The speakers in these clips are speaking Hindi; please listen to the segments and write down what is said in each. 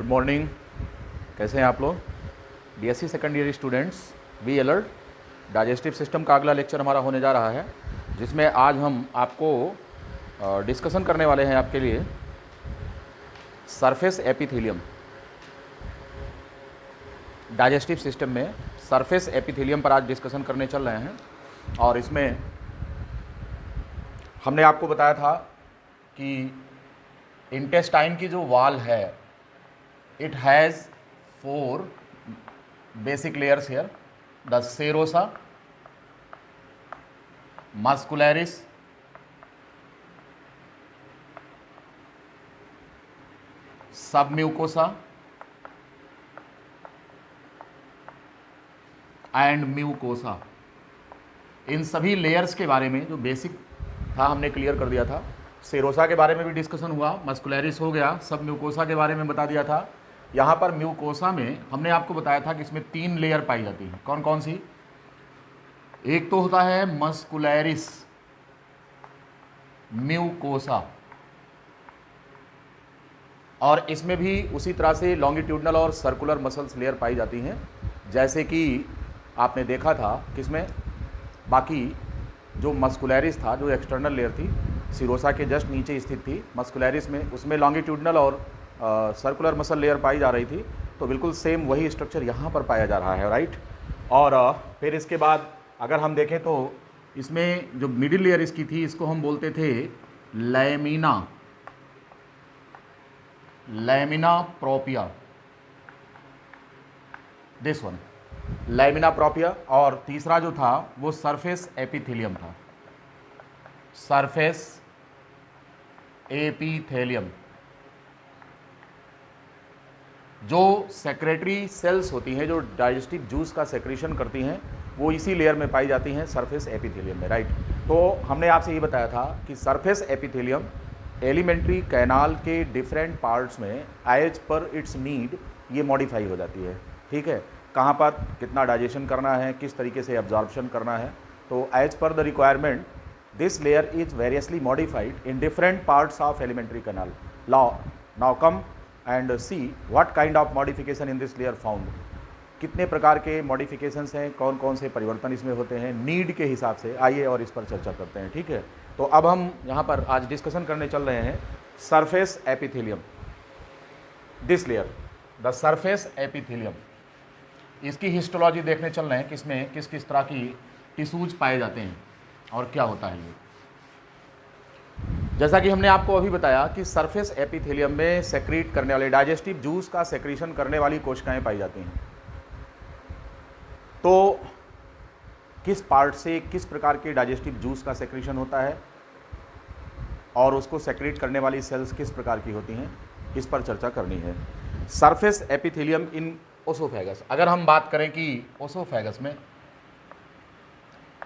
Good morning. कैसे हैं आप लोग? BSc second year students, be alert. Digestive system का अगला लेक्चर हमारा होने जा रहा है, जिसमें आज हम आपको डिस्कशन करने वाले हैं आपके लिए सरफेस एपिथेलियम। डाइजेस्टिव सिस्टम में सरफेस एपिथेलियम पर आज डिस्कशन करने चल रहे हैं। और इसमें हमने आपको बताया था कि इंटेस्टाइन की जो वॉल है, it has 4 basic layers here: the serosa, muscularis, submucosa and mucosa. इन सभी लेयर्स के बारे में जो बेसिक था हमने क्लियर कर दिया था। सेरोसा के बारे में भी डिस्कशन हुआ, मस्कुलरिस हो गया, सब म्यूकोसा के बारे में बता दिया था। यहाँ पर म्यूकोसा में हमने आपको बताया था कि इसमें 3 लेयर पाई जाती हैं। कौन कौन सी? एक तो होता है मस्कुलरिस म्यूकोसा, और इसमें भी उसी तरह से लॉन्गिट्यूडनल और सर्कुलर मसल्स लेयर पाई जाती हैं, जैसे कि आपने देखा था किसमें, बाकी जो मस्कुलरिस था, जो एक्सटर्नल लेयर थी, सिरोसा के जस्ट नीचे स्थित थी मस्कुलरिस में, उसमें लॉन्गिट्यूडनल और सर्कुलर मसल लेयर पाई जा रही थी। तो बिल्कुल सेम वही स्ट्रक्चर यहाँ पर पाया जा रहा है, राइट। और फिर इसके बाद अगर हम देखें तो इसमें जो मिडिल लेयर इसकी थी, इसको हम बोलते थे लैमिना प्रोपिया, दिस वन लैमिना प्रोपिया। और तीसरा जो था वो सरफेस एपिथेलियम था, सरफेस एपिथेलियम। जो सेक्रेटरी सेल्स होती हैं, जो डाइजेस्टिव जूस का सेक्रेशन करती हैं, वो इसी लेयर में पाई जाती हैं, सरफेस एपिथेलियम में, राइट। तो हमने आपसे ये बताया था कि सरफेस एपिथेलियम एलिमेंट्री कैनाल के डिफरेंट पार्ट्स में एज पर इट्स नीड ये मॉडिफाई हो जाती है, ठीक है। कहाँ पर कितना डाइजेशन करना है, किस तरीके से एब्जॉर्प्शन करना है, तो as per the requirement this layer is variously modified in different parts of alimentary canal. Now come and see what kind of modification in this layer found. कितने प्रकार के मॉडिफिकेशंस हैं, कौन कौन से परिवर्तन इसमें होते हैं नीड के हिसाब से, आइए और इस पर चर्चा करते हैं, ठीक है। तो अब हम यहाँ पर आज डिस्कशन करने चल रहे हैं surface epithelium, this layer, the surface epithelium. इसकी हिस्टोलॉजी देखने चल रहे हैं, किसमें किस किस तरह की टिश्यूज पाए जाते हैं और क्या होता है ये। जैसा कि हमने आपको अभी बताया कि सरफेस एपिथेलियम में सेक्रीट करने वाले डाइजेस्टिव जूस का सेक्रीशन करने वाली कोशिकाएं पाई जाती हैं। तो किस पार्ट से किस प्रकार के डाइजेस्टिव जूस का सेक्रीशन होता है और उसको सेक्रेट करने वाली सेल्स किस प्रकार की होती हैं, इस पर चर्चा करनी है। सरफेस एपिथेलियम इन ओसोफेगस। अगर हम बात करें कि ओसोफेगस में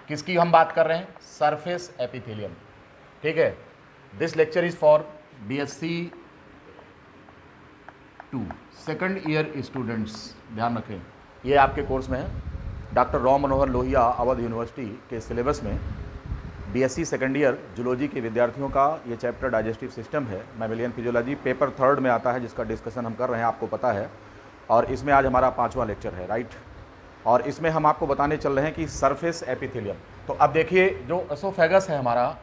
किसकी हम बात कर रहे हैं, सरफेस एपिथेलियम, ठीक है। This lecture is for BSc 2 second year students, ध्यान रखें ये आपके कोर्स में है। डॉक्टर राम मनोहर लोहिया अवध यूनिवर्सिटी के सिलेबस में बीएससी सेकंड ईयर जूलॉजी के विद्यार्थियों का ये चैप्टर डाइजेस्टिव सिस्टम है, मैमेलियन फिजियोलॉजी, पेपर 3 में आता है, जिसका डिस्कशन हम कर रहे हैं, आपको पता है। और इसमें आज हमारा 5वां लेक्चर है, राइट। और इसमें हम आपको बताने चल रहे हैं कि सरफेस एपिथेलियम। तो अब देखिए, जो एसोफेगस है हमारा,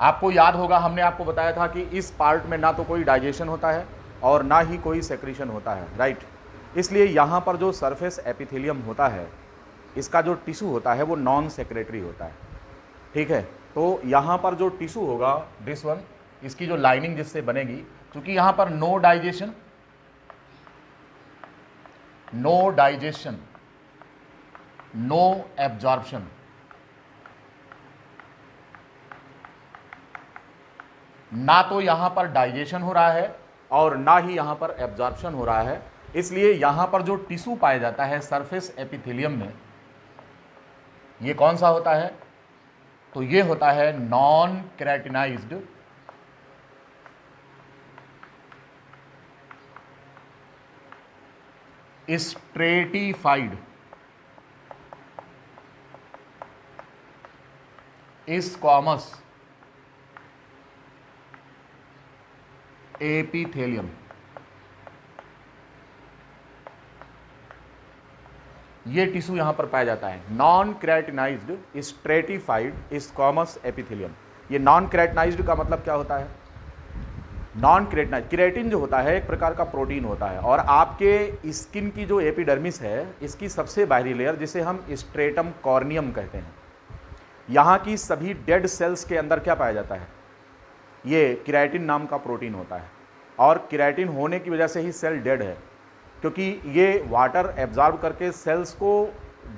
आपको याद होगा हमने आपको बताया था कि इस पार्ट में ना तो कोई डाइजेशन होता है और ना ही कोई सेक्रीशन होता है, राइट। इसलिए यहाँ पर जो सरफेस एपिथेलियम होता है, इसका जो टिश्यू होता है वो नॉन सेक्रेटरी होता है, ठीक है। तो यहाँ पर जो टिश्यू होगा, दिस वन, इसकी जो लाइनिंग जिससे बनेगी, क्योंकि यहाँ पर नो डाइजेशन, नो एब्जॉर्प्शन, ना तो यहाँ पर डाइजेशन हो रहा है और ना ही यहाँ पर एब्जॉर्प्शन हो रहा है। इसलिए यहाँ पर जो टिश्यू पाया जाता है सरफेस एपिथेलियम में, ये कौन सा होता है, तो ये होता है non keratinized stratified squamous epithelium. ये टिश्यू यहां पर पाया जाता है, non keratinized stratified squamous epithelium. ये नॉन केराटिनाइज्ड का मतलब क्या होता है? नॉन केराटिनाइज, केराटिन जो होता है एक प्रकार का प्रोटीन होता है, और आपके स्किन की जो एपिडर्मिस है इसकी सबसे बाहरी लेयर जिसे हम स्ट्रेटम कॉर्नियम कहते हैं, यहाँ की सभी डेड सेल्स के अंदर क्या पाया जाता है? ये केराटिन नाम का प्रोटीन होता है, और केराटिन होने की वजह से ही सेल डेड है, क्योंकि ये वाटर एब्जॉर्ब करके सेल्स को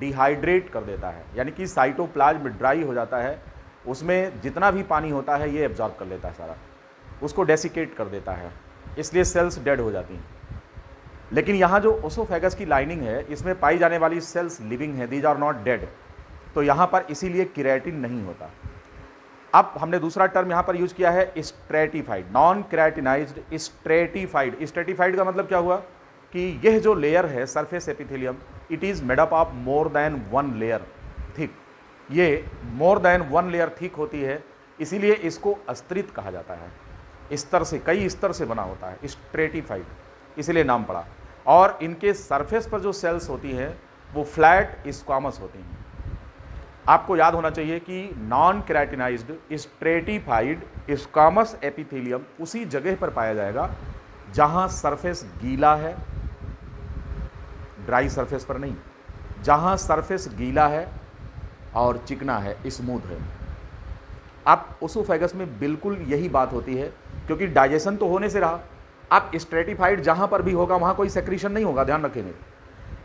डिहाइड्रेट कर देता है, यानी कि साइटोप्लाज्म ड्राई हो जाता है, उसमें जितना भी पानी होता है ये एब्जॉर्ब कर लेता है सारा, उसको डेसिकेट कर देता है, इसलिए सेल्स डेड हो जाती हैं। लेकिन यहाँ जो ओसोफेगस की लाइनिंग है इसमें पाई जाने वाली सेल्स लिविंग है, दीज आर नॉट डेड, तो यहाँ पर इसीलिए केराटिन नहीं होता। अब हमने दूसरा टर्म यहाँ पर यूज किया है stratified, non keratinized stratified. Stratified का मतलब क्या हुआ कि यह जो लेयर है surface epithelium, it is made up of more than one layer thick. ये more than one layer thick होती है, इसीलिए इसको स्तरित कहा जाता है। स्तर से, कई स्तर से बना होता है, स्ट्रेटिफाइड, इसीलिए नाम पड़ा। और इनके सरफेस पर जो सेल्स होती हैं वो फ्लैट स्क्वामस होती हैं। आपको याद होना चाहिए कि non keratinized stratified squamous epithelium उसी जगह पर पाया जाएगा जहां सरफेस गीला है, ड्राई सरफेस पर नहीं, जहां सरफेस गीला है और चिकना है, स्मूथ है। अब ओसोफेगस में बिल्कुल यही बात होती है, क्योंकि डाइजेशन तो होने से रहा। अब स्ट्रेटिफाइड जहां पर भी होगा वहां कोई सेक्रीशन नहीं होगा, ध्यान रखेंगे।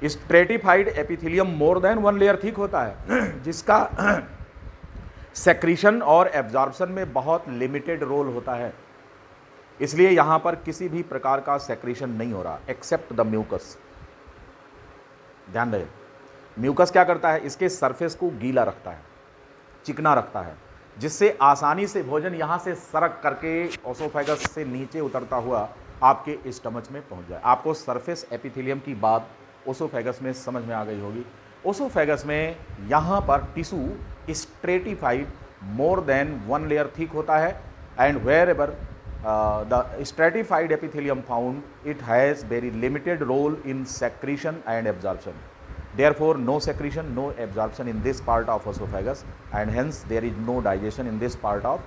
स्ट्रेटिफाइड एपिथेलियम मोर देन वन लेयर थिक होता है, जिसका सेक्रीशन और एब्जॉर्प्शन में बहुत लिमिटेड रोल होता है, इसलिए यहां पर किसी भी प्रकार का सेक्रीशन नहीं हो रहा एक्सेप्ट द म्यूकस। ध्यान रहे, म्यूकस क्या करता है? इसके सरफेस को गीला रखता है, चिकना रखता है, जिससे आसानी से भोजन यहां से सरक करके ओसोफेगस से नीचे उतरता हुआ आपके स्टमच में पहुंच जाए। आपको सरफेस एपिथेलियम की बात ओसोफेगस में समझ में आ गई होगी। ओसोफेगस में यहां पर tissue stratified more than one layer thick होता है, and wherever the stratified epithelium found, it has very limited role in secretion and absorption. Therefore, no secretion, no absorption in this part of esophagus, and hence there is no digestion in this part of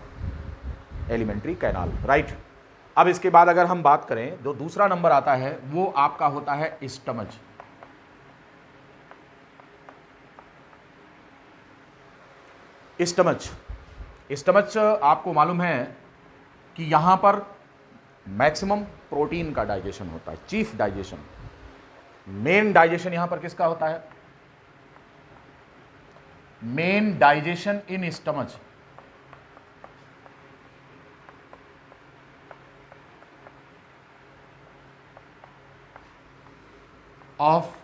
alimentary canal. Right? अब इसके बाद अगर हम बात करें, जो दूसरा नंबर आता है वो आपका होता है स्टमच। स्टमच आपको मालूम है कि यहां पर मैक्सिमम प्रोटीन का डाइजेशन होता है, चीफ डाइजेशन, मेन डाइजेशन यहां पर किसका होता है? Main digestion in stomach of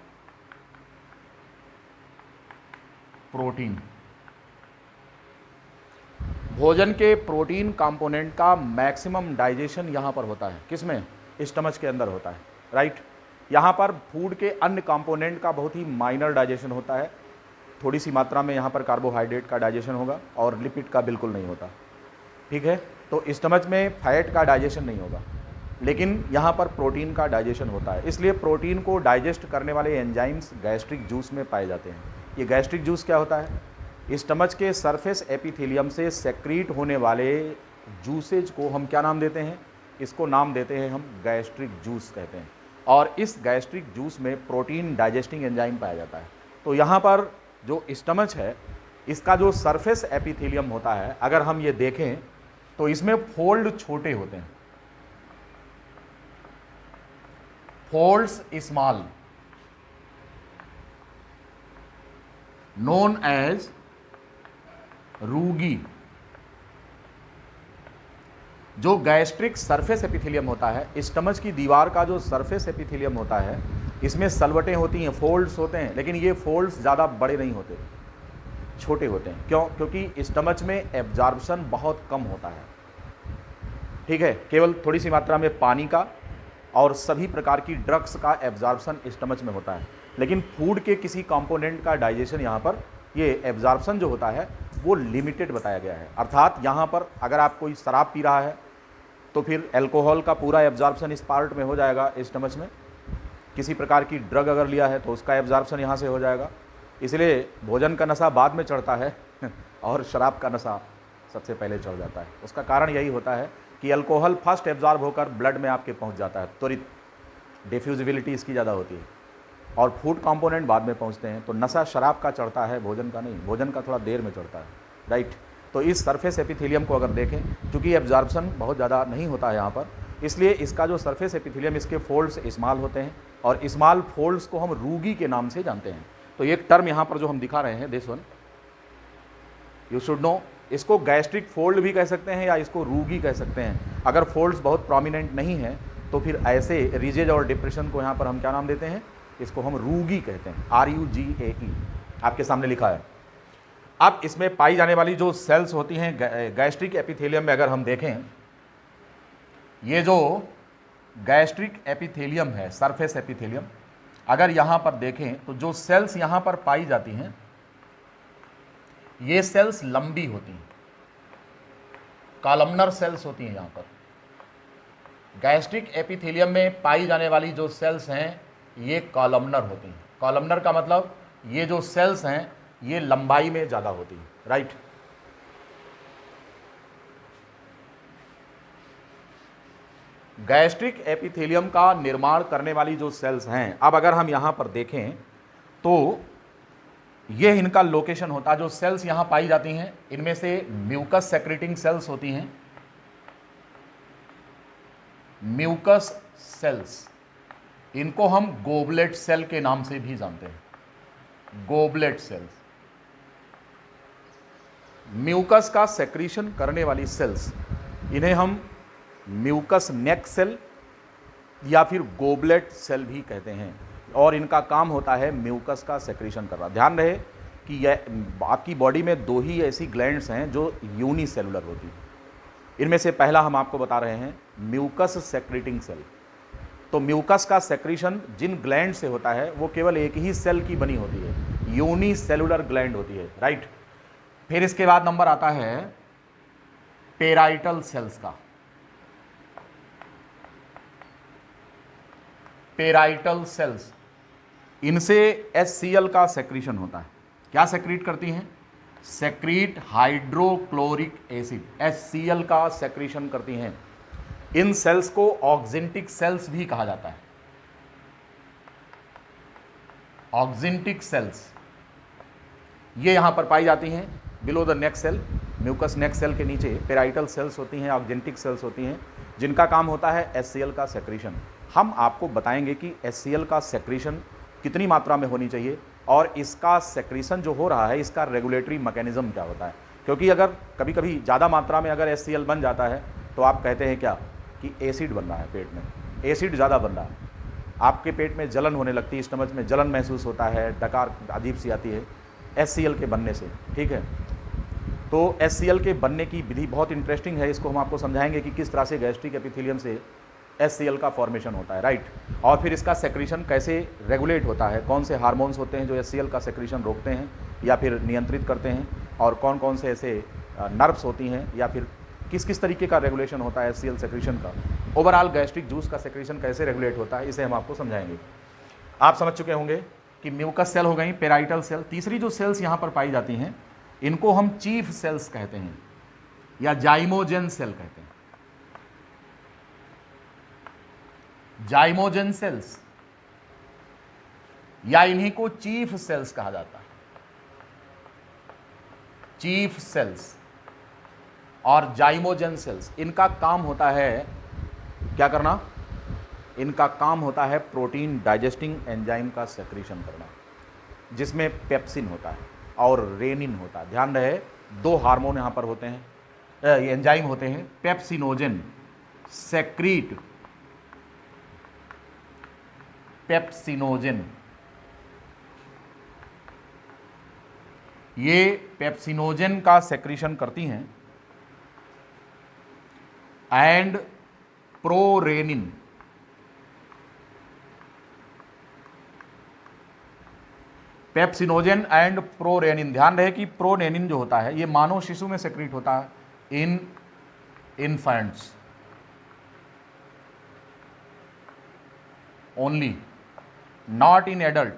protein. भोजन के प्रोटीन कंपोनेंट का मैक्सिमम डाइजेशन यहाँ पर होता है, किसमें? स्टमच के अंदर होता है, राइट। यहाँ पर फूड के अन्य कंपोनेंट का बहुत ही माइनर डाइजेशन होता है, थोड़ी सी मात्रा में यहाँ पर कार्बोहाइड्रेट का डाइजेशन होगा और लिपिड का बिल्कुल नहीं होता, ठीक है। तो स्टमच में फैट का डाइजेशन नहीं होगा, लेकिन यहाँ पर प्रोटीन का डाइजेशन होता है। इसलिए प्रोटीन को डाइजेस्ट करने वाले एंजाइम्स गैस्ट्रिक जूस में पाए जाते हैं। ये गैस्ट्रिक जूस क्या होता है? स्टमच के सरफेस एपिथेलियम से सेक्रीट होने वाले जूसेज को हम क्या नाम देते हैं? इसको नाम देते हैं हम गैस्ट्रिक जूस कहते हैं, और इस गैस्ट्रिक जूस में प्रोटीन डाइजेस्टिंग एंजाइम पाया जाता है। तो यहाँ पर जो स्टमच है इसका जो सरफेस एपिथेलियम होता है, अगर हम ये देखें तो इसमें फोल्ड छोटे होते हैं, फोल्ड्स स्मॉल, नोन एज रूगी। जो गैस्ट्रिक सरफेस एपिथेलियम होता है, स्टमच की दीवार का जो सरफेस एपिथेलियम होता है, इसमें सलवटें होती हैं, फोल्ड्स होते हैं, लेकिन ये फोल्ड्स ज़्यादा बड़े नहीं होते, छोटे होते हैं। क्यों? क्योंकि स्टमच में एब्जॉर्प्शन बहुत कम होता है, ठीक है। केवल थोड़ी सी मात्रा में पानी का और सभी प्रकार की ड्रग्स का एब्जॉर्प्शन स्टमच में होता है, लेकिन फूड के किसी कंपोनेंट का डाइजेशन यहाँ पर, ये एब्जॉर्प्शन जो होता है वो लिमिटेड बताया गया है। अर्थात यहाँ पर अगर आप कोई शराब पी रहा है तो फिर अल्कोहल का पूरा एब्जॉर्प्शन इस पार्ट में हो जाएगा, स्टमच में। किसी प्रकार की ड्रग अगर लिया है तो उसका एब्जॉर्प्शन यहाँ से हो जाएगा। इसलिए भोजन का नशा बाद में चढ़ता है और शराब का नशा सबसे पहले चढ़ जाता है। उसका कारण यही होता है कि अल्कोहल फर्स्ट एब्जॉर्ब होकर ब्लड में आपके पहुँच जाता है, त्वरित डिफ्यूजिबिलिटी इसकी ज़्यादा होती है, और फूड कंपोनेंट बाद में पहुँचते हैं। तो नशा शराब का चढ़ता है, भोजन का नहीं। भोजन का थोड़ा देर में चढ़ता है, राइट। तो इस सरफेस एपिथेलियम को अगर देखें, क्योंकि एब्जॉर्प्शन बहुत ज़्यादा नहीं होता है यहाँ पर, इसलिए इसका जो सरफेस एपिथेलियम, इसके फोल्ड्स स्मॉल होते हैं, और स्मॉल फोल्ड्स को हम रूगी के नाम से जानते हैं। तो एक टर्म यहाँ पर जो हम दिखा रहे हैं, this one you should know, इसको गैस्ट्रिक फोल्ड भी कह सकते हैं या इसको रूगी कह सकते हैं। अगर फोल्ड्स बहुत प्रोमिनेंट नहीं है तो फिर ऐसे रिजेज और डिप्रेशन को यहाँ पर हम क्या नाम देते हैं, इसको हम रूगी कहते हैं, RUGAE, आपके सामने लिखा है। अब इसमें पाई जाने वाली जो सेल्स होती हैं गैस्ट्रिक एपिथेलियम में, अगर हम देखें, ये जो गैस्ट्रिक एपिथेलियम है, सरफेस एपिथेलियम, अगर यहाँ पर देखें तो जो सेल्स यहाँ पर पाई जाती हैं, ये सेल्स लंबी होती हैं, कॉलमनर सेल्स होती हैं। यहाँ पर गैस्ट्रिक एपिथेलियम में पाई जाने वाली जो सेल्स हैं ये कॉलमनर होती हैं। कॉलमनर का मतलब ये जो सेल्स हैं ये लंबाई में ज़्यादा होती हैं, राइट। गैस्ट्रिक एपिथेलियम का निर्माण करने वाली जो सेल्स हैं, अब अगर हम यहाँ पर देखें तो ये इनका लोकेशन होता है। जो सेल्स यहाँ पाई जाती हैं इनमें से म्यूकस सेक्रेटिंग सेल्स होती हैं, म्यूकस सेल्स, इनको हम गोबलेट सेल के नाम से भी जानते हैं, गोबलेट सेल्स। म्यूकस का सेक्रीशन करने वाली सेल्स, इन्हें हम म्यूकस नेक सेल या फिर गोबलेट सेल भी कहते हैं, और इनका काम होता है म्यूकस का सेक्रीशन करना। ध्यान रहे कि यह आपकी बॉडी में दो ही ऐसी ग्लैंड्स हैं जो यूनिसेलुलर होती हैं। इनमें से पहला हम आपको बता रहे हैं म्यूकस सेक्रेटिंग सेल। तो म्यूकस का सेक्रीशन जिन ग्लैंड से होता है वो केवल एक ही सेल की बनी होती है, यूनिसेलुलर ग्लैंड होती है, राइट। फिर इसके बाद नंबर आता है पेराइटल सेल्स का। पेराइटल सेल्स, इनसे HCl का सेक्रीशन होता है। क्या सेक्रीट करती हैं? सेक्रीट हाइड्रोक्लोरिक एसिड, HCl का सेक्रीशन करती हैं। इन सेल्स को ऑक्जेंटिक सेल्स भी कहा जाता है, ऑक्जेंटिक सेल्स। ये यहां पर पाई जाती हैं below the neck cell, mucus neck cell के नीचे पेराइटल सेल्स होती हैं, ऑक्जेंटिक सेल्स होती हैं, जिनका काम होता है HCl का सेक्रीशन। हम आपको बताएंगे कि HCl का सेक्रीशन कितनी मात्रा में होनी चाहिए और इसका सेक्रीशन जो हो रहा है इसका रेगुलेटरी मैकेनिज्म क्या होता है। क्योंकि अगर कभी कभी ज़्यादा मात्रा में अगर HCl बन जाता है तो आप कहते हैं क्या कि एसिड बन रहा है, पेट में एसिड ज़्यादा बन रहा है, आपके पेट में जलन होने लगती है, स्टमच में जलन महसूस होता है, डकार अजीब सी आती है HCl के बनने से, ठीक है। तो HCl के बनने की विधि बहुत इंटरेस्टिंग है, इसको हम आपको समझाएंगे कि किस तरह से गैस्ट्रिक एपिथेलियम से HCl का फॉर्मेशन होता है, राइट। और फिर इसका सेक्रीशन कैसे रेगुलेट होता है, कौन से हार्मोन्स होते हैं जो HCl का सेक्रीशन रोकते हैं या फिर नियंत्रित करते हैं, और कौन कौन से ऐसे नर्व्स होती हैं, या फिर किस किस तरीके का रेगुलेशन होता है HCl सेक्रीशन का। ओवरऑल गैस्ट्रिक जूस का सेक्रीशन कैसे रेगुलेट होता है इसे हम आपको समझाएंगे। आप समझ चुके होंगे कि म्यूकस सेल हो गई, पेराइटल सेल। तीसरी जो सेल्स यहाँ पर पाई जाती हैं इनको हम चीफ सेल्स कहते हैं या जाइमोजेन सेल कहते हैं। जाइमोजेन सेल्स या इन्हीं को चीफ सेल्स कहा जाता है, चीफ सेल्स और जाइमोजेन सेल्स। इनका काम होता है क्या करना, इनका काम होता है प्रोटीन डाइजेस्टिंग एंजाइम का सेक्रीशन करना, जिसमें पेप्सिन होता है और रेनिन होता है। ध्यान रहे दो हार्मोन यहाँ पर होते हैं, ये एंजाइम होते हैं, पेप्सिनोजेन सेक्रीट पेप्सिनोजेन, ये पेप्सिनोजेन का सेक्रीशन करती हैं, and prorennin, pepsinogen and prorennin. ध्यान रहे कि प्रोरेनिन जो होता है ये मानव शिशु में सेक्रीट होता है in infants, only, not in adult.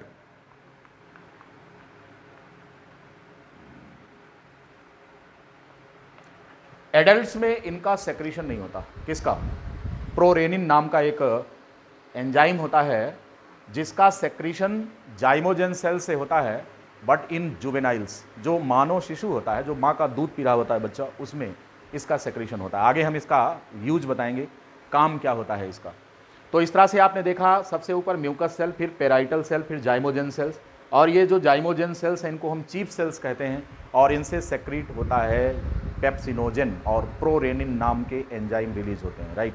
Adults में इनका सेक्रीशन नहीं होता। किसका? प्रोरेनिन नाम का एक एंजाइम होता है जिसका सेक्रीशन जाइमोजेन सेल से होता है, बट इन जुवेनाइल्स, जो मानव शिशु होता है, जो माँ का दूध पी रहा होता है बच्चा, उसमें इसका सेक्रीशन होता है। आगे हम इसका यूज बताएंगे, काम क्या होता है इसका। तो इस तरह से आपने देखा, सबसे ऊपर म्यूकस सेल, फिर पेराइटल सेल, फिर जाइमोजेन सेल्स, और ये जो जाइमोजेन सेल्स हैं इनको हम चीफ सेल्स कहते हैं, और इनसे सेक्रीट होता है पेप्सिनोजेन और प्रोरेनिन नाम के एंजाइम रिलीज होते हैं, राइट।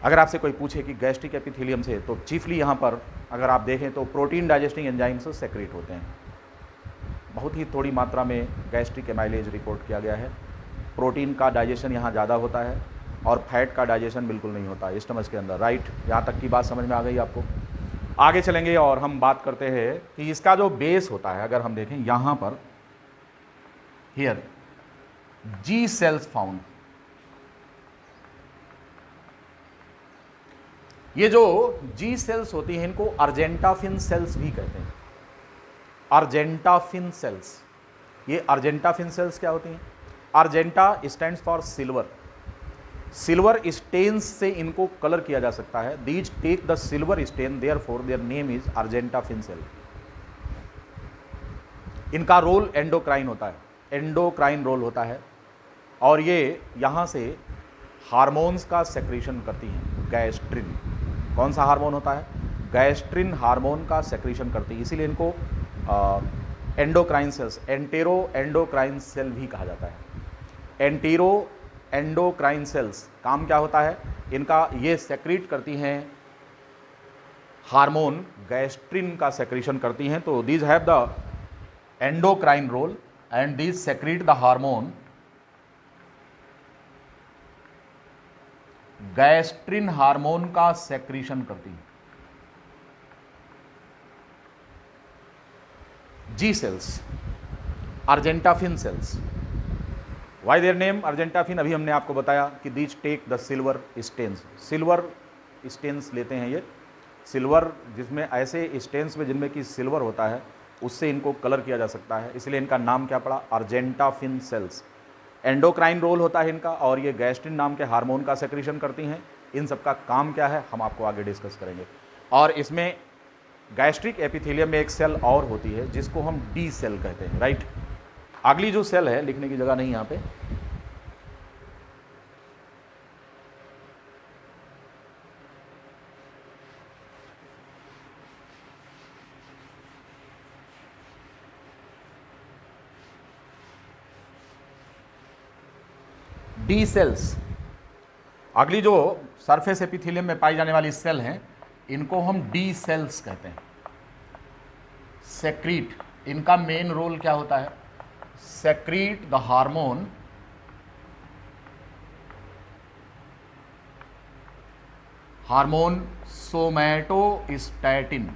अगर आपसे कोई पूछे कि गैस्ट्रिक एपिथेलियम से, तो चीफली यहाँ पर अगर आप देखें तो प्रोटीन डाइजेस्टिंग एंजाइम से सेक्रेट होते हैं। बहुत ही थोड़ी मात्रा में गैस्ट्रिक एमाइलेज रिपोर्ट किया गया है। प्रोटीन का डाइजेशन यहाँ ज़्यादा होता है और फैट का डाइजेशन बिल्कुल नहीं होता स्टमच के अंदर, राइट। यहाँ तक की बात समझ में आ गई आपको। आगे चलेंगे और हम बात करते हैं कि इसका जो बेस होता है, अगर हम देखें यहाँ पर, हियर जी सेल्स फाउंड। ये जो जी सेल्स होती हैं इनको अर्जेंटाफिन सेल्स भी कहते हैं। अर्जेंटाफिन सेल्स, ये अर्जेंटाफिन सेल्स क्या होती हैं? Argenta stands for silver. Silver stains से इनको कलर किया जा सकता है। These take the silver stain, therefore their name is argentaffin cell. इनका रोल एंडोक्राइन होता है, एंडोक्राइन रोल होता है, और ये यहाँ से हार्मोन्स का सेक्रेशन करती हैं। गैस्ट्रिन, कौन सा हार्मोन होता है? गैस्ट्रिन हार्मोन का सेक्रेशन करती है, इसीलिए इनको endocrine cells, entero endocrine cell भी कहा जाता है। एंटेरो एंडोक्राइन सेल्स काम क्या होता है इनका? ये सेक्रेट करती हैं हार्मोन, गैस्ट्रिन का सेक्रेशन करती हैं। तो these have the endocrine role and these secrete the hormone gastrin hormone का सेक्रीशन करती है। G cells, argentaffin cells, why their name argentaffin? अभी हमने आपको बताया कि these take the silver stains. Silver stains लेते हैं ये, सिल्वर जिसमें ऐसे स्टेन्स में जिनमें कि सिल्वर होता है, उससे इनको कलर किया जा सकता है, इसलिए इनका नाम क्या पड़ा? Argentaffin sales. एंडोक्राइन रोल होता है इनका, और ये गैस्ट्रिन नाम के हार्मोन का सेक्रेशन करती हैं। इन सब का काम क्या है हम आपको आगे डिस्कस करेंगे। और इसमें गैस्ट्रिक एपिथेलियम में एक सेल और होती है जिसको हम डी सेल कहते हैं, राइट। अगली जो सेल है, लिखने की जगह नहीं यहाँ पे, डी सेल्स। अगली जो सरफेस एपिथेलियम में पाई जाने वाली सेल हैं इनको हम डी सेल्स कहते हैं। सेक्रीट, इनका मेन रोल क्या होता है? Secrete the hormone somatostatin.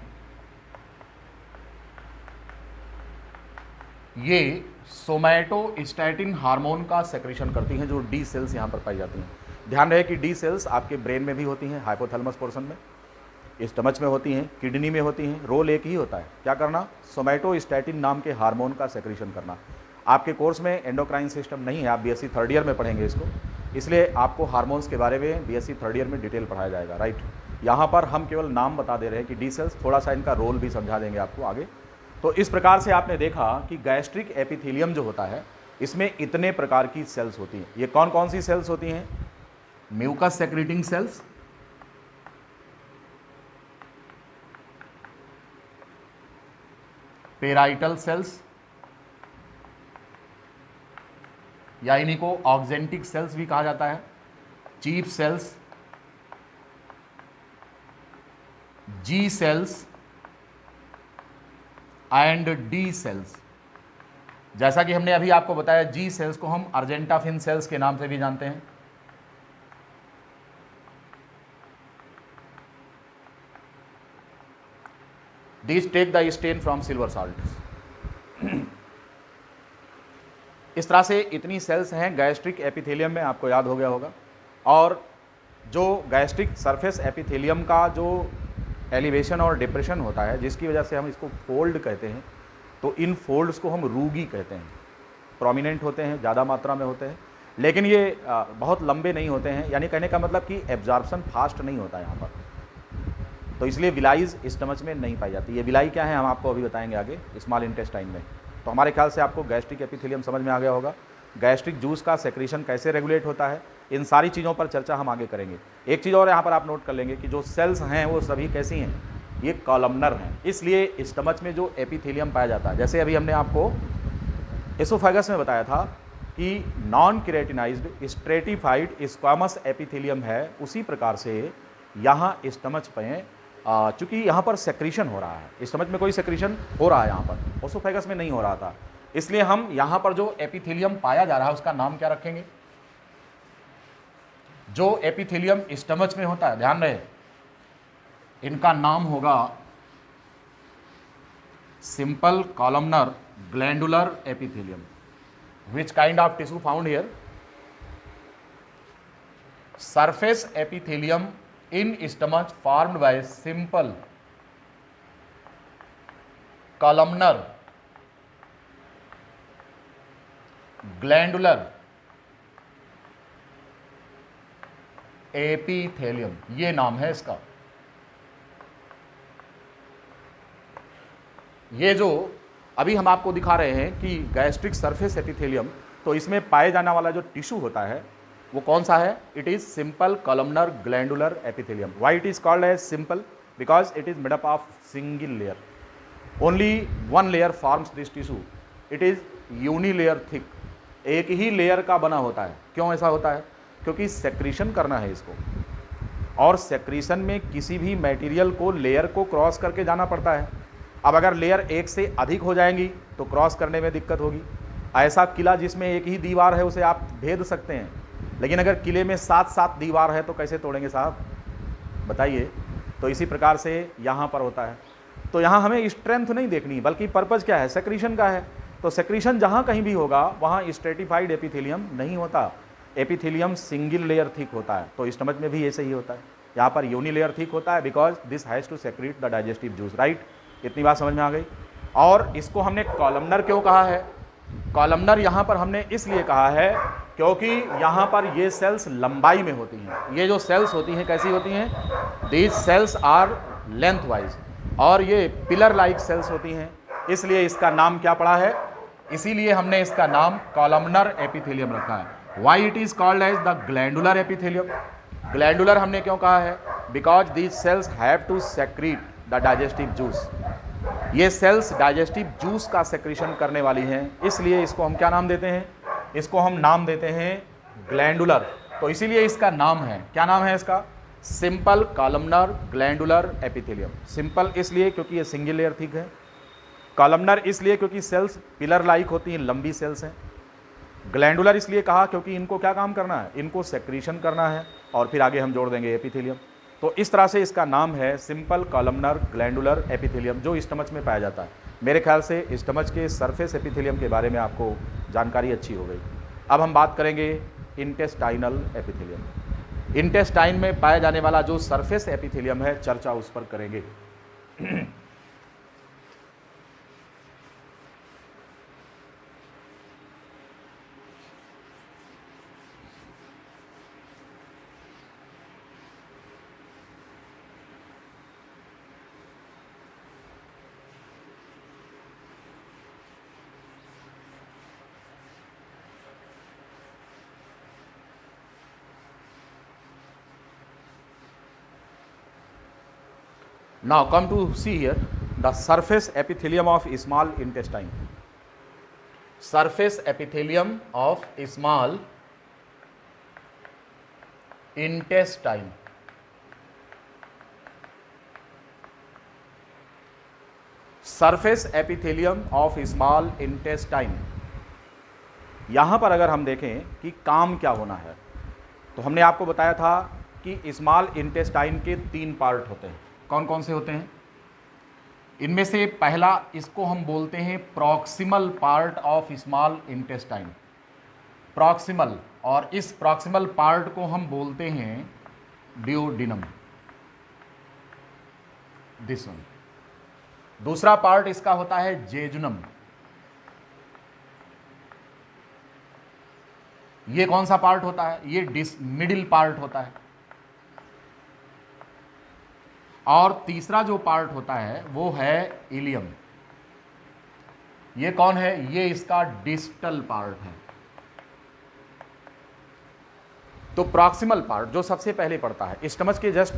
ये सोमैटोस्टैटिन हार्मोन का सेक्रेशन करती हैं, जो डी सेल्स यहाँ पर पाई जाती हैं। ध्यान रहे कि डी सेल्स आपके ब्रेन में भी होती हैं, हाइपोथैलेमस पोर्शन में, स्टमच में होती हैं, किडनी में होती हैं। रोल एक ही होता है, क्या करना? सोमैटोस्टैटिन नाम के हार्मोन का सेक्रेशन करना। आपके कोर्स में एंडोक्राइन सिस्टम नहीं है, आप बीएससी थर्ड ईयर में पढ़ेंगे इसको, इसलिए आपको हार्मोन्स के बारे में बीएससी थर्ड ईयर में डिटेल पढ़ाया जाएगा, राइट। यहाँ पर हम केवल नाम बता दे रहे हैं कि डी सेल्स, थोड़ा सा इनका रोल भी समझा देंगे आपको आगे। तो इस प्रकार से आपने देखा कि गैस्ट्रिक एपिथेलियम जो होता है इसमें इतने प्रकार की सेल्स होती हैं। ये कौन कौन सी सेल्स होती हैं? Mucus secreting cells, parietal cells, या इन्हीं को ऑक्जेंटिक सेल्स भी कहा जाता है, chief cells, G cells and D cells. जैसा कि हमने अभी आपको बताया, जी सेल्स को हम अर्जेंटाफिन सेल्स के नाम से भी जानते हैं। These take the stain from silver salt. इस तरह से इतनी सेल्स हैं गैस्ट्रिक एपिथेलियम में, आपको याद हो गया होगा। और जो गैस्ट्रिक सरफेस एपिथेलियम का जो एलिवेशन और डिप्रेशन होता है, जिसकी वजह से हम इसको फोल्ड कहते हैं। तो इन फोल्ड्स को हम रूगी कहते हैं। प्रोमिनेंट होते हैं, ज़्यादा मात्रा में होते हैं, लेकिन ये बहुत लंबे नहीं होते हैं, यानी कहने का मतलब कि एब्जॉर्प्शन फास्ट नहीं होता है यहाँ पर। तो इसलिए विलाइज स्टमच में नहीं पाई जाती। ये विलाई क्या है हम आपको अभी बताएंगे आगे स्मॉल इंटेस्टाइन में। तो हमारे ख्याल से आपको गैस्ट्रिक एपिथेलियम समझ में आ गया होगा। गैस्ट्रिक जूस का सेक्रेशन कैसे रेगुलेट होता है, इन सारी चीज़ों पर चर्चा हम आगे करेंगे। एक चीज़ और यहाँ पर आप नोट कर लेंगे कि जो सेल्स हैं वो सभी कैसी हैं, ये कॉलमनर हैं। इसलिए स्टमच में जो एपिथेलियम पाया जाता है, जैसे अभी हमने आपको एसोफेगस में बताया था कि non keratinized stratified squamous epithelium है, उसी प्रकार से यहाँ स्टमच पे चूँकि यहाँ पर सेक्रीशन हो रहा है, स्टमच में कोई सेक्रीशन हो रहा है, यहाँ पर एसोफेगस में नहीं हो रहा था। इसलिए हम यहाँ पर जो एपिथेलियम पाया जा रहा है उसका नाम क्या रखेंगे। जो एपिथेलियम स्टमच में होता है, ध्यान रहे, इनका नाम होगा simple columnar glandular epithelium. Which kind of tissue found here, surface epithelium in stomach formed by simple columnar glandular epithelium, ये नाम है इसका। ये जो अभी हम आपको दिखा रहे हैं कि गैस्ट्रिक सरफेस एपिथेलियम, तो इसमें पाए जाने वाला जो टिश्यू होता है वो कौन सा है, it is simple columnar glandular epithelium. Why it is called as simple, because it is made up of single layer, only one layer forms this tissue, it is unilayer thick, एक ही लेयर का बना होता है। क्यों ऐसा होता है, क्योंकि सेक्रीशन करना है इसको, और सेक्रीशन में किसी भी मटेरियल को लेयर को क्रॉस करके जाना पड़ता है। अब अगर लेयर एक से अधिक हो जाएंगी तो क्रॉस करने में दिक्कत होगी। ऐसा किला जिसमें एक ही दीवार है उसे आप भेद सकते हैं, लेकिन अगर किले में 7-7 दीवार है तो कैसे तोड़ेंगे साहब, बताइए। तो इसी प्रकार से यहाँ पर होता है। तो यहाँ हमें स्ट्रेंथ नहीं देखनी, बल्कि पर्पज़ क्या है, सेक्रीशन का है। तो सेक्रीशन जहाँ कहीं भी होगा वहाँ स्ट्रेटिफाइड एपिथेलियम नहीं होता, एपिथेलियम सिंगल लेयर थिक होता है। तो स्टमच में भी ऐसे ही होता है, यहाँ पर यूनिलेयर थिक होता है, because this has to secrete the digestive juice, right. इतनी बात समझ में आ गई। और इसको हमने कॉलमनर क्यों कहा है, कॉलमनर यहाँ पर हमने इसलिए कहा है क्योंकि यहाँ पर ये सेल्स लंबाई में होती हैं। ये जो सेल्स होती हैं कैसी होती हैं, these cells are length wise, और ये पिलर लाइक सेल्स होती हैं, इसलिए इसका नाम क्या पड़ा है, इसीलिए हमने इसका नाम कॉलमनर एपिथेलियम रखा है। Why it is called as the glandular epithelium. Glandular हमने क्यों कहा है, because these cells have to secrete the digestive juice. ये सेल्स डाइजेस्टिव जूस का सेक्रीशन करने वाली हैं, इसलिए इसको हम क्या नाम देते हैं, इसको हम नाम देते हैं ग्लैंडुलर। तो इसीलिए इसका नाम है, क्या नाम है इसका, simple columnar glandular epithelium. Simple इसलिए क्योंकि ये सिंगल लेयर थिक है, कॉलमनर इसलिए क्योंकि सेल्स पिलर लाइक होती हैं, लंबी सेल्स हैं, ग्लैंडुलर इसलिए कहा क्योंकि इनको क्या काम करना है, इनको सेक्रीशन करना है, और फिर आगे हम जोड़ देंगे एपिथेलियम। तो इस तरह से इसका नाम है सिंपल कॉलमनर ग्लैंडुलर एपिथेलियम, जो स्टमच में पाया जाता है। मेरे ख्याल से स्टमच के सरफेस एपिथेलियम के बारे में आपको जानकारी अच्छी हो गई। अब हम बात करेंगे इंटेस्टाइनल एपिथेलियम। इंटेस्टाइन में पाया जाने वाला जो सरफेस एपिथेलियम है, चर्चा उस पर करेंगे। Now come to see here the surface epithelium of small intestine. Surface epithelium of small intestine. Surface epithelium of small intestine. यहाँ पर अगर हम देखें कि काम क्या होना है, तो हमने आपको बताया था कि स्मॉल इंटेस्टाइन के 3 पार्ट होते हैं। कौन कौन से होते हैं, इनमें से पहला इसको हम बोलते हैं proximal part of small intestine, proximal, और इस प्रॉक्सिमल पार्ट को हम बोलते हैं ड्यूोडेनम। This one. दूसरा पार्ट इसका होता है जेजुनम। ये कौन सा पार्ट होता है? ये मिडिल पार्ट होता है। और तीसरा जो पार्ट होता है वो है इलियम। ये कौन है? ये इसका डिस्टल पार्ट है। तो प्रॉक्सिमल पार्ट जो सबसे पहले पड़ता है, स्टमच के जस्ट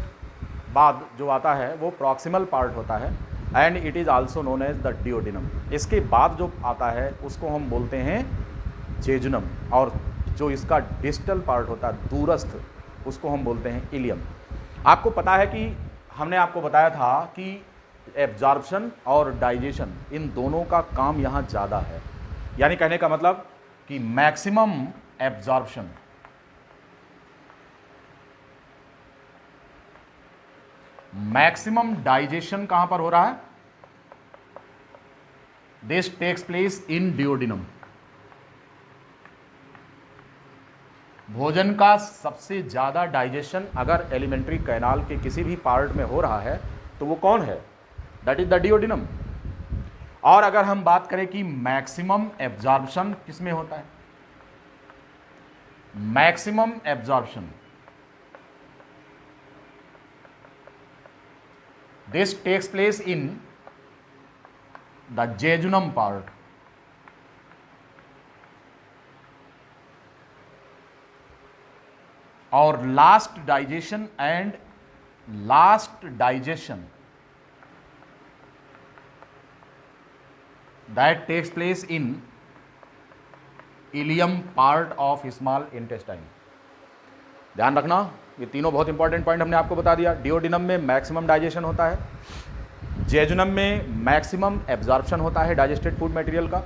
बाद जो आता है वो प्रॉक्सिमल पार्ट होता है, and it is also known as the duodenum. इसके बाद जो आता है उसको हम बोलते हैं जेजुनम, और जो इसका डिस्टल पार्ट होता है दूरस्थ, उसको हम बोलते हैं इलियम। आपको पता है कि हमने आपको बताया था कि एब्जॉर्प्शन और डाइजेशन इन दोनों का काम यहाँ ज़्यादा है। यानी कहने का मतलब कि मैक्सिमम एब्जॉर्प्शन, मैक्सिमम डाइजेशन कहां पर हो रहा है? This takes place in duodenum. भोजन का सबसे ज्यादा डाइजेशन अगर एलिमेंट्री कैनाल के किसी भी पार्ट में हो रहा है तो वो कौन है? That is the duodenum. और अगर हम बात करें कि मैक्सिमम एब्जॉर्प्शन किस में होता है? Maximum absorption, this takes place in the jejunum part. और last digestion that takes place in ileum part of small intestine. ध्यान रखना, ये तीनों बहुत इंपॉर्टेंट पॉइंट हमने आपको बता दिया। डियोडिनम में मैक्सिमम डाइजेशन होता है, जेजुनम में मैक्सिमम एब्जॉर्प्शन होता है डाइजेस्टेड फूड मटेरियल का,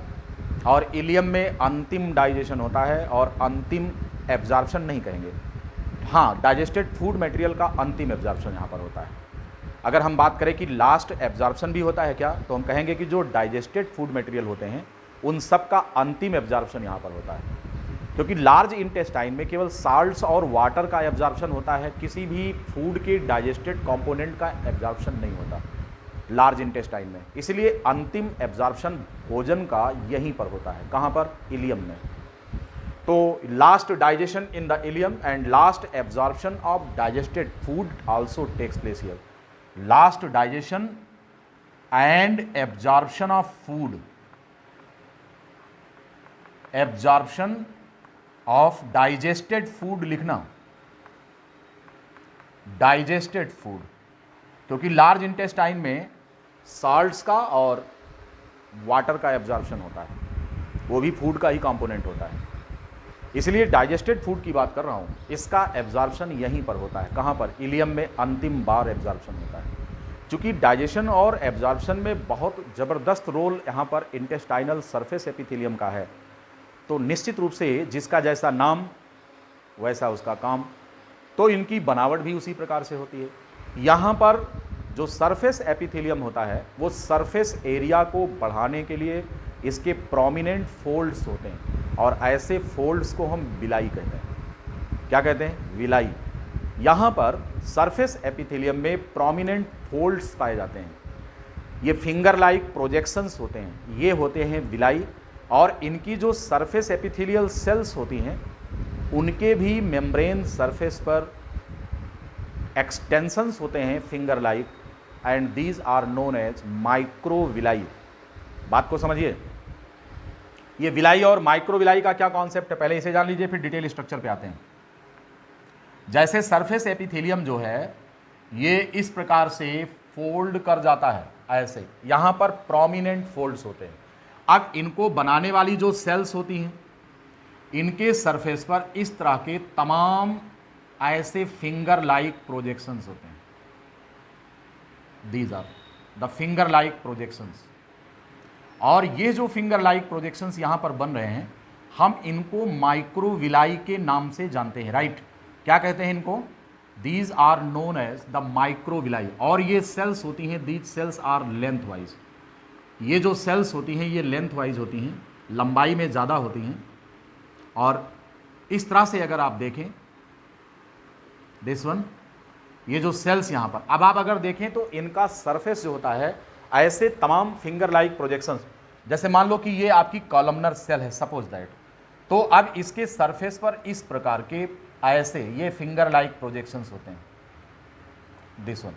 और इलियम में अंतिम डाइजेशन होता है, और अंतिम एब्जॉर्प्शन नहीं कहेंगे, हाँ डाइजेस्टेड फूड मटेरियल का अंतिम एब्जॉर्प्शन यहाँ पर होता है। अगर हम बात करें कि लास्ट एब्जॉर्प्शन भी होता है क्या, तो हम कहेंगे कि जो डाइजेस्टेड फूड मटेरियल होते हैं उन सब का अंतिम एब्जॉर्प्शन यहाँ पर होता है, क्योंकि लार्ज इंटेस्टाइन में केवल साल्ट्स और वाटर का एब्जॉर्प्शन होता है, किसी भी फूड के डाइजेस्टेड कंपोनेंट का एब्जॉर्प्शन नहीं होता लार्ज इंटेस्टाइन में। इसलिए अंतिम एब्जॉर्प्शन भोजन का यहीं पर होता है। कहाँ पर? इलियम में। तो last digestion in the ileum and last absorption of digested food also takes place here. Last digestion and absorption of food, absorption of digested food लिखना, डाइजेस्टेड फूड, क्योंकि लार्ज इंटेस्टाइन में साल्ट्स का और वाटर का एब्जॉर्प्शन होता है, वो भी फूड का ही कंपोनेंट होता है। इसलिए डाइजेस्टेड फूड की बात कर रहा हूँ, इसका एब्जॉर्प्शन यहीं पर होता है। कहाँ पर? इलियम में अंतिम बार एब्जॉर्प्शन होता है। चूँकि डाइजेशन और एब्जॉर्प्शन में बहुत ज़बरदस्त रोल यहाँ पर इंटेस्टाइनल सरफेस एपिथेलियम का है, तो निश्चित रूप से जिसका जैसा नाम वैसा उसका काम, तो इनकी बनावट भी उसी प्रकार से होती है। यहाँ पर जो सरफेस एपिथेलियम होता है वो सरफेस एरिया को बढ़ाने के लिए इसके प्रोमिनेंट फोल्ड्स होते हैं, और ऐसे फोल्ड्स को हम विलाई कहते हैं। क्या कहते हैं? विलाई। यहाँ पर सरफेस एपिथेलियम में प्रोमिनेंट फोल्ड्स पाए जाते हैं, ये फिंगर लाइक प्रोजेक्शंस होते हैं, ये होते हैं विलाई। और इनकी जो सरफेस एपिथेलियल सेल्स होती हैं उनके भी मेम्ब्रेन सरफेस पर एक्सटेंशंस होते हैं finger like, and these are known as microvilli. बात को समझिए, ये विलाई और माइक्रोविलाई का क्या कॉन्सेप्ट है, पहले इसे जान लीजिए, फिर डिटेल स्ट्रक्चर पे आते हैं। जैसे सरफेस एपिथेलियम जो है ये इस प्रकार से फोल्ड कर जाता है, ऐसे यहाँ पर प्रोमिनेंट फोल्ड्स होते हैं। अब इनको बनाने वाली जो सेल्स होती हैं इनके सरफेस पर इस तरह के तमाम ऐसे फिंगर लाइक प्रोजेक्शंस होते हैं। These are the finger like projections. और ये जो फिंगर लाइक प्रोजेक्शंस यहाँ पर बन रहे हैं, हम इनको माइक्रोविलाई के नाम से जानते हैं, राइट? क्या कहते हैं इनको? These are known as the microvilli. और ये सेल्स होती हैं, these cells are length wise. ये जो सेल्स होती हैं ये लेंथ वाइज होती हैं, लंबाई में ज़्यादा होती हैं। और इस तरह से अगर आप देखें दिस वन, ये जो सेल्स यहाँ पर, अब आप अगर देखें तो इनका सरफेस जो होता है ऐसे तमाम फिंगर लाइक प्रोजेक्शंस, जैसे मान लो कि ये आपकी कॉलमनर सेल है सपोज दैट, तो अब इसके सरफेस पर इस प्रकार के ऐसे ये फिंगर लाइक प्रोजेक्शंस होते हैं, दिस वन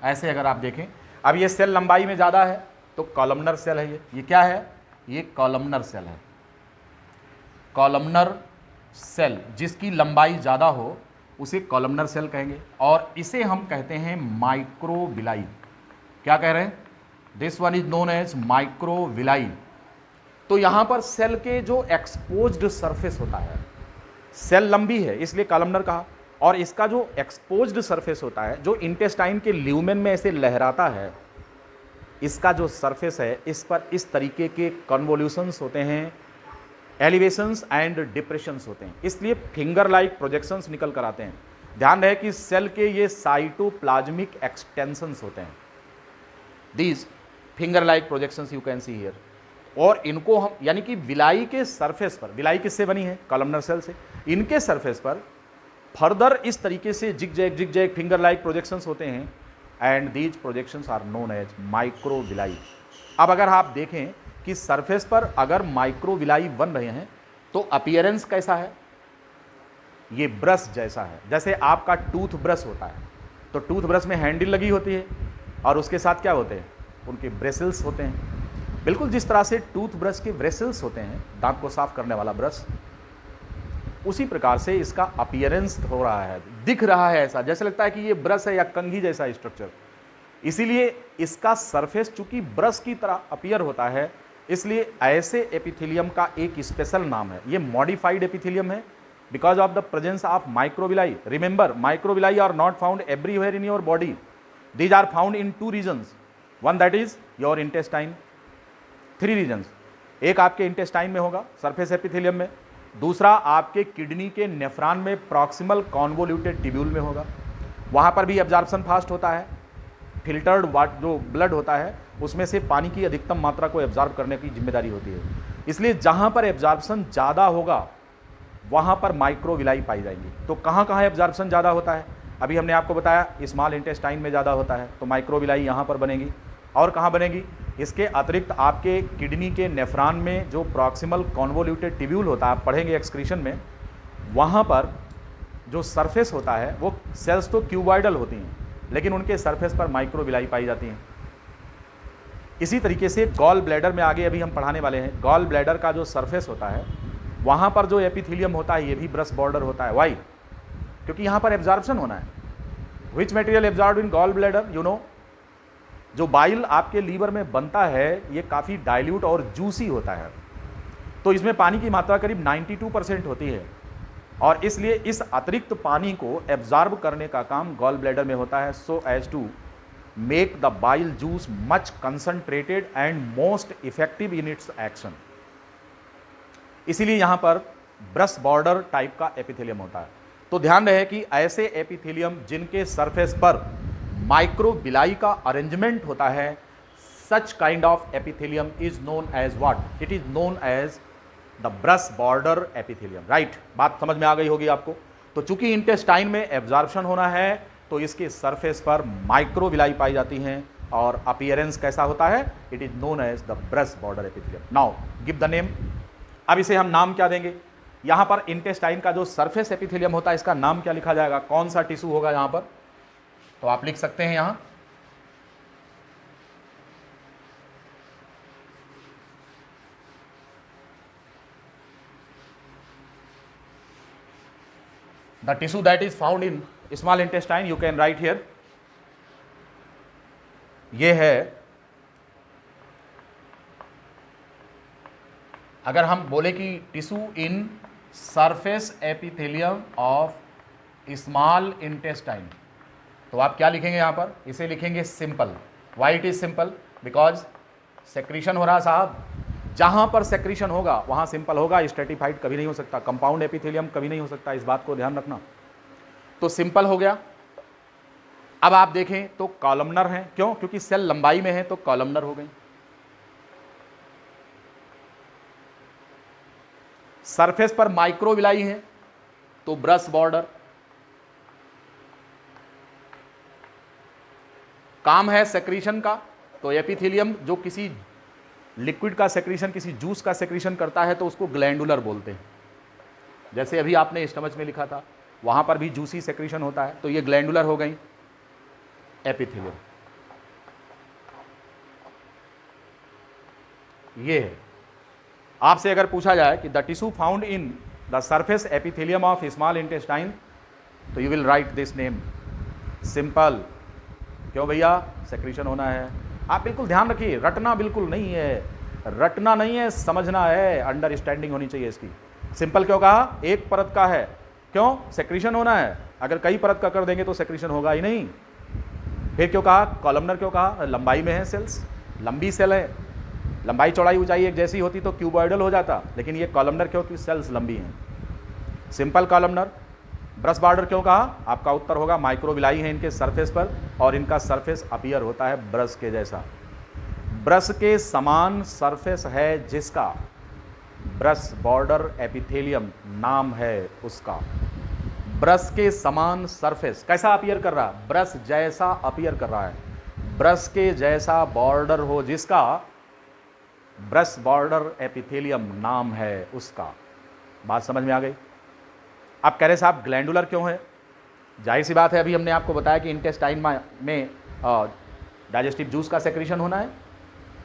ऐसे अगर आप देखें। अब ये सेल लंबाई में ज़्यादा है तो कॉलमनर सेल है, ये क्या है, ये कॉलमनर सेल है। कॉलमनर सेल जिसकी लंबाई ज़्यादा हो उसे कॉलमनर सेल कहेंगे, और इसे हम कहते हैं माइक्रोविलाई। क्या कह रहे हैं, this one is known as microvilli. तो यहां पर सेल के जो एक्सपोज्ड सरफेस होता है, सेल लंबी है इसलिए कॉलमनर कहा, और इसका जो एक्सपोज्ड सरफेस होता है जो इंटेस्टाइन के ल्यूमेन में ऐसे लहराता है, इसका जो सरफेस है इस पर इस तरीके के कन्वोल्यूशंस होते हैं, एलिवेशंस एंड डिप्रेशंस होते हैं, इसलिए फिंगर लाइक प्रोजेक्शंस निकल कर आते हैं। ध्यान रहे कि सेल के ये साइटोप्लाज्मिक एक्सटेंशंस होते हैं, these finger like projections you can see here. और इनको हम यानी कि विलाई के सरफेस पर, विलाई किससे बनी है, कॉलमनर सेल से, इनके सरफेस पर फर्दर इस तरीके से zigzag finger like projections होते हैं, and these projections are known as microvilli. अब अगर आप देखें कि सरफेस पर अगर माइक्रोविलाई बन रहे हैं तो अपीयरेंस कैसा है, ये ब्रश जैसा है, जैसे आपका टूथ ब्रश होता है तो टूथ ब्रश में हैंडल लगी होती है और उसके साथ क्या होते हैं, उनके ब्रेसल्स होते हैं। बिल्कुल जिस तरह से टूथ ब्रश के ब्रेसल्स होते हैं, दांत को साफ करने वाला ब्रश, उसी प्रकार से इसका अपीयरेंस हो रहा है, दिख रहा है ऐसा, जैसे लगता है कि ये ब्रश है या कंघी जैसा स्ट्रक्चर। इसीलिए इसका सरफेस चूंकि ब्रश की तरह अपीयर होता है, इसलिए ऐसे एपिथेलियम का एक स्पेशल नाम है, ये मॉडिफाइड एपिथेलियम है because of the presence of microvilli. Remember, microvilli are not found everywhere in your body, these are found in 2 regions, one that is your intestine, 3 regions, एक आपके इंटेस्टाइन में होगा सरफेस एपिथेलियम में, दूसरा आपके किडनी के नेफ्रॉन में प्रॉक्सिमल कॉन्वोल्यूटेड ट्यूब्यूल में होगा, वहाँ पर भी एब्जॉर्प्शन फास्ट होता है, फिल्टर्ड जो ब्लड होता है उसमें से पानी की अधिकतम मात्रा को एब्जॉर्ब करने की जिम्मेदारी होती है, इसलिए जहाँ पर एब्जॉर्प्शन ज़्यादा होगा वहाँ पर माइक्रोविलाई पाई जाएंगी। तो कहाँ कहाँ एब्जॉर्प्शन ज़्यादा होता है, अभी हमने आपको बताया स्मॉल इंटेस्टाइन में ज़्यादा होता है तो माइक्रोविलाई यहाँ पर बनेगी, और कहाँ बनेगी, इसके अतिरिक्त आपके किडनी के नेफ्रॉन में जो प्रॉक्सिमल कॉन्वोल्यूटेड ट्यूब्यूल होता है, आप पढ़ेंगे एक्सक्रीशन में, वहाँ पर जो सरफेस होता है वो सेल्स तो क्यूबॉइडल होती हैं लेकिन उनके सरफेस पर माइक्रोविलाई पाई जाती हैं। इसी तरीके से गॉल ब्लैडर में आगे अभी हम पढ़ाने वाले हैं, गॉल ब्लैडर का जो सरफेस होता है वहाँ पर जो एपिथेलियम होता है ये भी ब्रश बॉर्डर होता है। वाई? क्योंकि यहाँ पर एब्जॉर्प्शन होना है। Which material absorb in gall bladder, you know, जो बाइल आपके लीवर में बनता है ये काफ़ी डाइल्यूट और जूसी होता है, तो इसमें पानी की मात्रा करीब 92% होती है, और इसलिए इस अतिरिक्त पानी को एब्जॉर्ब करने का काम गॉल ब्लैडर में होता है, so as to make the bile juice much concentrated and most effective in its action. इसीलिए यहां पर ब्रश बॉर्डर टाइप का एपिथेलियम होता है। तो ध्यान रहे कि ऐसे एपिथेलियम जिनके सरफेस पर माइक्रोविलाई का अरेंजमेंट होता है, such kind of epithelium is known as what, it is known as the brush border epithelium. Right, बात समझ में आ गई होगी आपको। तो चूंकि इंटेस्टाइन में एब्जॉर्प्शन होना है तो इसके सरफेस पर माइक्रोविलाई पाई जाती हैं, और अपीयरेंस कैसा होता है, it is known as the brush border epithelium. Now give the name. अब इसे हम नाम क्या देंगे, यहां पर इंटेस्टाइन का जो सरफेस एपिथेलियम होता है इसका नाम क्या लिखा जाएगा, कौन सा टिश्यू होगा यहां पर, तो आप लिख सकते हैं यहां the tissue that is found in small intestine, you can write here, ये है, अगर हम बोले कि tissue in surface epithelium of small intestine, तो आप क्या लिखेंगे यहां पर, इसे लिखेंगे simple. Y it is simple, because secretion हो रहा साहब, जहां पर सेक्रीशन होगा वहां सिंपल होगा, स्ट्रेटिफाइड कभी नहीं हो सकता, कंपाउंड एपिथेलियम कभी नहीं हो सकता, इस बात को ध्यान रखना। तो सिंपल हो गया। अब आप देखें तो कॉलमनर है, क्यों, क्योंकि सेल लंबाई में है तो कॉलमनर हो गई। सरफेस पर माइक्रोविलाई है तो ब्रश बॉर्डर, काम है सेक्रीशन का, तो एपिथेलियम जो किसी लिक्विड का सेक्रीशन, किसी जूस का सेक्रीशन करता है तो उसको ग्लैंडुलर बोलते हैं। जैसे अभी आपने स्टमच में लिखा था, वहां पर भी जूसी सेक्रीशन होता है, तो ये ग्लैंडुलर हो गई एपिथेलियम। ये है। आपसे अगर पूछा जाए कि the tissue found in the surface epithelium of small intestine, तो you will write this name, simple. क्यों भैया? सेक्रीशन होना है। आप बिल्कुल ध्यान रखिए, रटना बिल्कुल नहीं है, रटना नहीं है, समझना है, अंडरस्टैंडिंग होनी चाहिए इसकी। सिंपल क्यों कहा? एक परत का है, क्यों? सेक्रीशन होना है। अगर कई परत का कर देंगे तो सेक्रीशन होगा ही नहीं। फिर क्यों कहा कॉलमनर? क्यों कहा? लंबाई में है सेल्स, लंबी सेल है। लंबाई चौड़ाई ऊंचाई एक जैसी होती तो क्यूबॉइडल हो जाता, लेकिन ये कॉलमनर क्योंकि सेल्स लंबी हैं, सिंपल कॉलमनर। ब्रश बॉर्डर क्यों कहा? आपका उत्तर होगा माइक्रोविलाई है इनके सरफेस पर, और इनका सरफेस अपीयर होता है ब्रश के जैसा, ब्रश के समान सरफेस है जिसका ब्रश बॉर्डर एपिथेलियम नाम है उसका। ब्रश के समान सरफेस कैसा अपीयर कर रहा है? ब्रश जैसा अपीयर कर रहा है, ब्रश के जैसा बॉर्डर हो जिसका ब्रश बॉर्डर एपिथेलियम नाम है उसका। बात समझ में आ गई? आप कह रहे साहब ग्लैंडुलर क्यों है? जाहिर सी बात है, अभी हमने आपको बताया कि इंटेस्टाइन में डाइजेस्टिव जूस का सेक्रीशन होना है,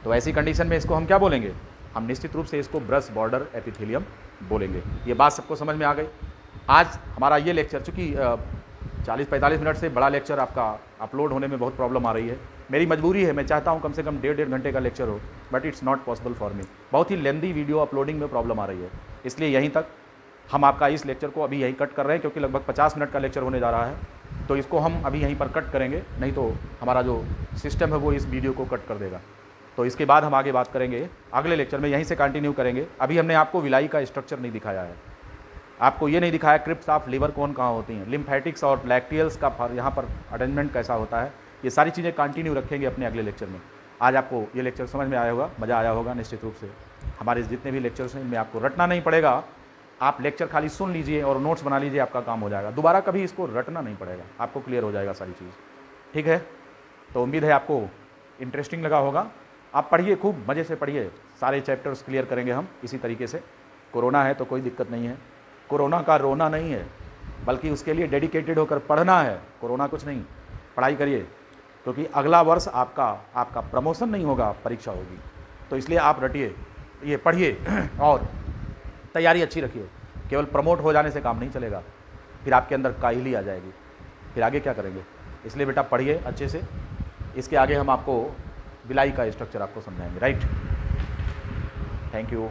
तो ऐसी कंडीशन में इसको हम क्या बोलेंगे? हम निश्चित रूप से इसको ब्रश बॉर्डर एपिथेलियम बोलेंगे। ये बात सबको समझ में आ गई? आज हमारा ये लेक्चर, चूँकि 40-45 मिनट से बड़ा लेक्चर आपका अपलोड होने में बहुत प्रॉब्लम आ रही है, मेरी मजबूरी है, मैं चाहता हूँ कम से कम 1.5 घंटे का लेक्चर हो, but it's not possible for me. बहुत ही लेंदी वीडियो अपलोडिंग में प्रॉब्लम आ रही है, इसलिए यहीं तक हम आपका इस लेक्चर को अभी यहीं कट कर रहे हैं, क्योंकि लगभग 50 मिनट का लेक्चर होने जा रहा है, तो इसको हम अभी यहीं पर कट करेंगे, नहीं तो हमारा जो सिस्टम है वो इस वीडियो को कट कर देगा। तो इसके बाद हम आगे बात करेंगे, अगले लेक्चर में यहीं से कंटिन्यू करेंगे। अभी हमने आपको विलाई का स्ट्रक्चर नहीं दिखाया है, आपको ये नहीं दिखाया क्रिप्स ऑफ लिवर कौन कहाँ होती हैं, लिम्फेटिक्स और लैक्टियल्स का यहाँ पर अरेंजमेंट कैसा होता है, ये सारी चीज़ें कंटिन्यू रखेंगे अपने अगले लेक्चर में। आज आपको ये लेक्चर समझ में आया होगा, मज़ा आया होगा निश्चित रूप से। हमारे जितने भी लेक्चर्स हैं इनमें आपको रटना नहीं पड़ेगा, आप लेक्चर खाली सुन लीजिए और नोट्स बना लीजिए, आपका काम हो जाएगा। दोबारा कभी इसको रटना नहीं पड़ेगा, आपको क्लियर हो जाएगा सारी चीज़। ठीक है, तो उम्मीद है आपको इंटरेस्टिंग लगा होगा। आप पढ़िए, खूब मज़े से पढ़िए, सारे चैप्टर्स क्लियर करेंगे हम इसी तरीके से। कोरोना है तो कोई दिक्कत नहीं है, कोरोना का रोना नहीं है, बल्कि उसके लिए डेडिकेटेड होकर पढ़ना है। कोरोना कुछ नहीं, पढ़ाई करिए, क्योंकि अगला वर्ष आपका प्रमोशन नहीं होगा, परीक्षा होगी। तो इसलिए आप रटिए, ये पढ़िए और तैयारी अच्छी रखिए। केवल प्रमोट हो जाने से काम नहीं चलेगा, फिर आपके अंदर काहिली आ जाएगी, फिर आगे क्या करेंगे? इसलिए बेटा पढ़िए अच्छे से। इसके आगे हम आपको विलाई का स्ट्रक्चर आपको समझाएंगे। Right, thank you.